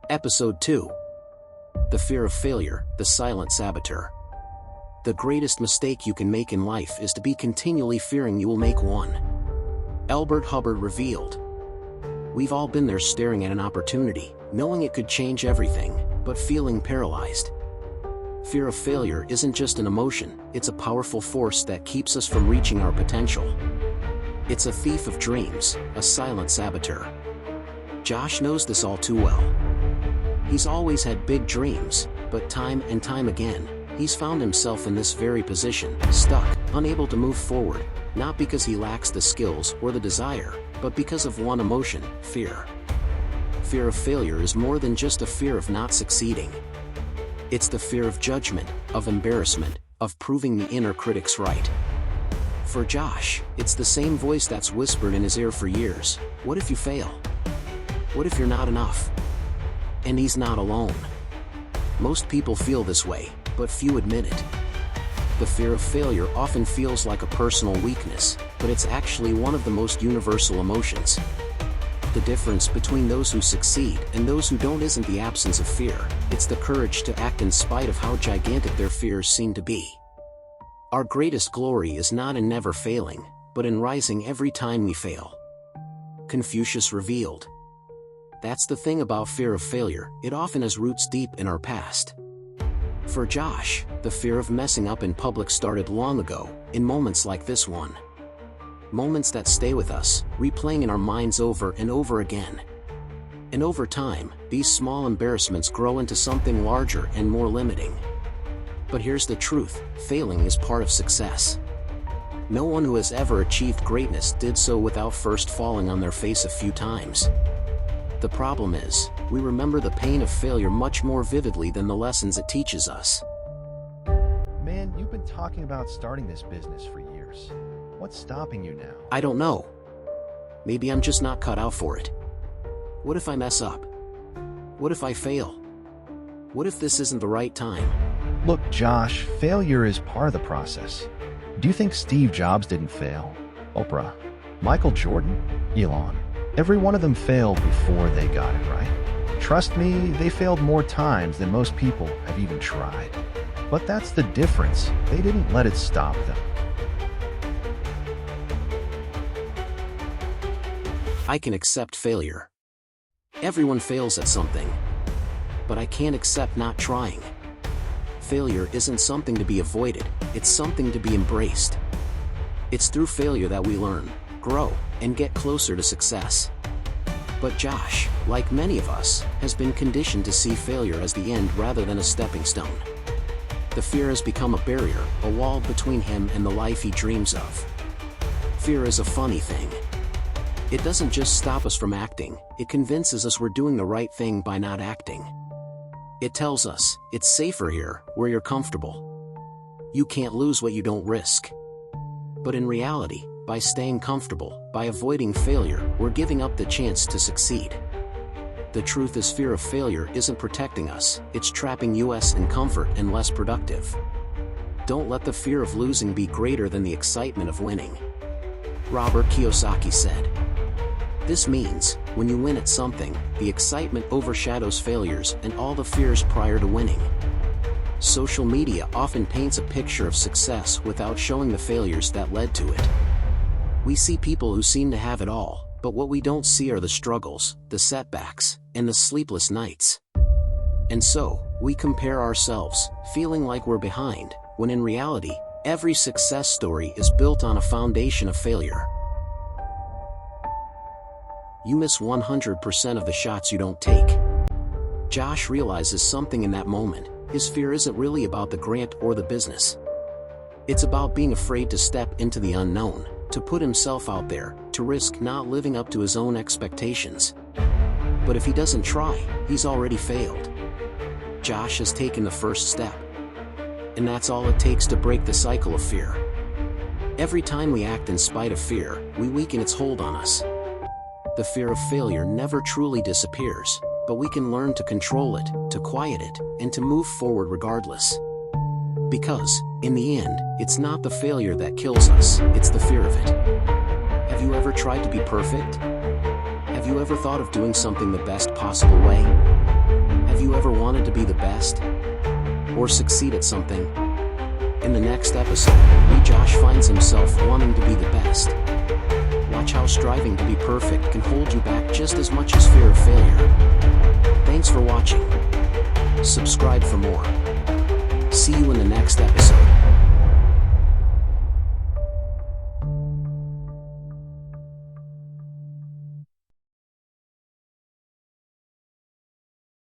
Episode 2. The Fear of Failure, the Silent Saboteur. The greatest mistake you can make in life is to be continually fearing you will make one. Elbert Hubbard revealed. We've all been there staring at an opportunity, knowing it could change everything, but feeling paralyzed. Fear of failure isn't just an emotion, it's a powerful force that keeps us from reaching our potential. It's a thief of dreams, a silent saboteur. Josh knows this all too well. He's always had big dreams, but time and time again, he's found himself in this very position, stuck, unable to move forward, not because he lacks the skills or the desire, but because of one emotion, fear. Fear of failure is more than just a fear of not succeeding. It's the fear of judgment, of embarrassment, of proving the inner critic's right. For Josh, it's the same voice that's whispered in his ear for years. What if you fail? What if you're not enough? And he's not alone. Most people feel this way, but few admit it. The fear of failure often feels like a personal weakness, but it's actually one of the most universal emotions. The difference between those who succeed and those who don't isn't the absence of fear, it's the courage to act in spite of how gigantic their fears seem to be. Our greatest glory is not in never failing, but in rising every time we fail. Confucius revealed. That's the thing about fear of failure, it often has roots deep in our past. For Josh, the fear of messing up in public started long ago, in moments like this one. Moments that stay with us, replaying in our minds over and over again. And over time, these small embarrassments grow into something larger and more limiting. But here's the truth, failing is part of success. No one who has ever achieved greatness did so without first falling on their face a few times. The problem is, we remember the pain of failure much more vividly than the lessons it teaches us. Man, you've been talking about starting this business for years. What's stopping you now? I don't know. Maybe I'm just not cut out for it. What if I mess up? What if I fail? What if this isn't the right time? Look, Josh, failure is part of the process. Do you think Steve Jobs didn't fail? Oprah, Michael Jordan, Elon. Every one of them failed before they got it right. Trust me, they failed more times than most people have even tried. But that's the difference. They didn't let it stop them. I can accept failure. Everyone fails at something. But I can't accept not trying. Failure isn't something to be avoided, it's something to be embraced. It's through failure that we learn, grow, and get closer to success. But Josh, like many of us, has been conditioned to see failure as the end rather than a stepping stone. The fear has become a barrier, a wall between him and the life he dreams of. Fear is a funny thing. It doesn't just stop us from acting, it convinces us we're doing the right thing by not acting. It tells us, it's safer here, where you're comfortable. You can't lose what you don't risk. But in reality, by staying comfortable, by avoiding failure, we're giving up the chance to succeed. The truth is, fear of failure isn't protecting us, it's trapping us in comfort and less productive. Don't let the fear of losing be greater than the excitement of winning. Robert Kiyosaki said. This means, when you win at something, the excitement overshadows failures and all the fears prior to winning. Social media often paints a picture of success without showing the failures that led to it. We see people who seem to have it all, but what we don't see are the struggles, the setbacks, and the sleepless nights. And so, we compare ourselves, feeling like we're behind, when in reality, every success story is built on a foundation of failure. You miss 100% of the shots you don't take. Josh realizes something in that moment. His fear isn't really about the grant or the business. It's about being afraid to step into the unknown, to put himself out there, to risk not living up to his own expectations. But if he doesn't try, he's already failed. Josh has taken the first step. And that's all it takes to break the cycle of fear. Every time we act in spite of fear, we weaken its hold on us. The fear of failure never truly disappears, but we can learn to control it, to quiet it, and to move forward regardless. Because, in the end, it's not the failure that kills us, it's the fear of it. Have you ever tried to be perfect? Have you ever thought of doing something the best possible way? you ever wanted to be the best? Or succeed at something? In the next episode, Josh finds himself wanting to be the best. Watch how striving to be perfect can hold you back just as much as fear of failure. Thanks for watching. Subscribe for more. See you in the next episode.